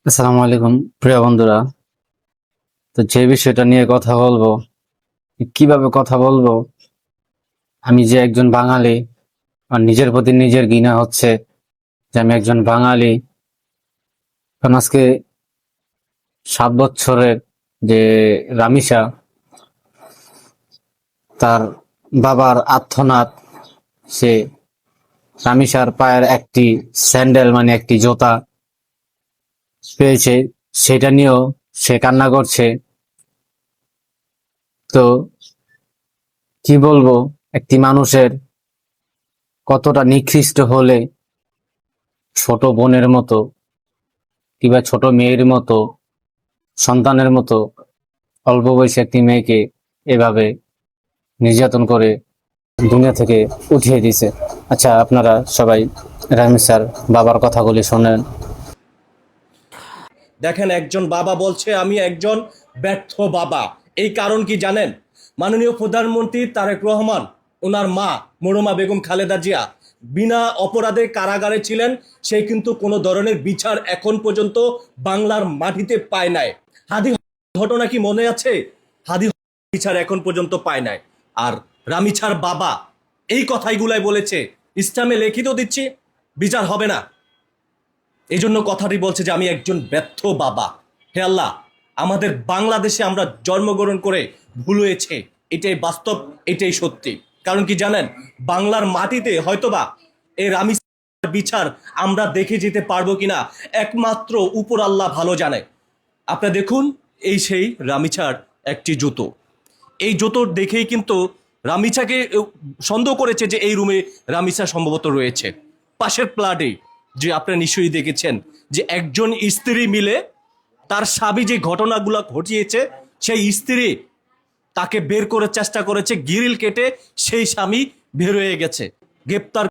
আসসালামু আলাইকুম প্রিয় বন্ধুরা। তো যে বিষয়টা নিয়ে কথা বলবো, কিভাবে কথা বলবো, আমি যে একজন বাঙালি, আর নিজের প্রতি নিজের ঘৃণা হচ্ছে যে আমি একজন বাঙালি। কারণ আজকে 7 বছরের যে রামিসা, তার বাবার আর্তনাদ, সে রামিসার পায়ের একটি স্যান্ডেল মানে একটি জুতা পেয়েছে, সেটা নিয়েও সে কান্না করছে। তো কি বলবো, একটি মানুষের কতটা নিকৃষ্ট হলে ছোট বোনের মতো কিংবা ছোট মেয়ের মতো, সন্তানের মতো অল্প বয়সী একটি মেয়েকে এভাবে নির্যাতন করে দুনিয়া থেকে উঠিয়ে দিয়েছে। আচ্ছা, আপনারা সবাই রামি স্যার বাবার কথাগুলি শোনেন। দেখেন, একজন বাবা বলছে আমি একজন ব্যর্থ বাবা। এই কারণ কি জানেন? মাননীয় প্রধানমন্ত্রী তারেক রহমান, ওনার মা মরহুমা বেগম খালেদা জিয়া বিনা অপরাধে কারাগারে ছিলেন। সে কিন্তু কোনো ধরনের বিচার এখন পর্যন্ত বাংলার মাটিতে পায় নাই। হাদি ঘটনা কি মনে আছে? হাদি বিচার এখন পর্যন্ত পায় নাই। আর রামিছার বাবা এই কথাইগুলাই বলেছে, ইসলামে লিখিত দিচ্ছি, বিচার হবে না। এই জন্য কথাটি বলছে যে আমি একজন ব্যর্থ বাবা। হে আল্লাহ, আমাদের বাংলাদেশে আমরা জন্মগ্রহণ করে ভুল হয়েছে, এটাই বাস্তব, এটাই সত্যি। কারণ কি জানেন, বাংলার মাটিতে হয়তোবা এই রামি বিচার আমরা দেখে যেতে পারবো কিনা একমাত্র উপর আল্লাহ ভালো জানে। আপনারা দেখুন, এই সেই রামিছার একটি জুতো। এই জুতোর দেখেই কিন্তু রামিছাকে সন্দেহ করেছে যে এই রুমে রামিছা সম্ভবত রয়েছে। পাশের প্লাটে যে আপনারা নিশ্চয়ই দেখেছেন যে একজন স্ত্রী মিলে তার স্বামী যে ঘটনাগুলো ঘটিয়েছে, সেই স্ত্রী তাকে বের করার চেষ্টা করেছে, গ্রিল কেটে সেই স্বামী বের হয়ে গেছে, গ্রেপ্তার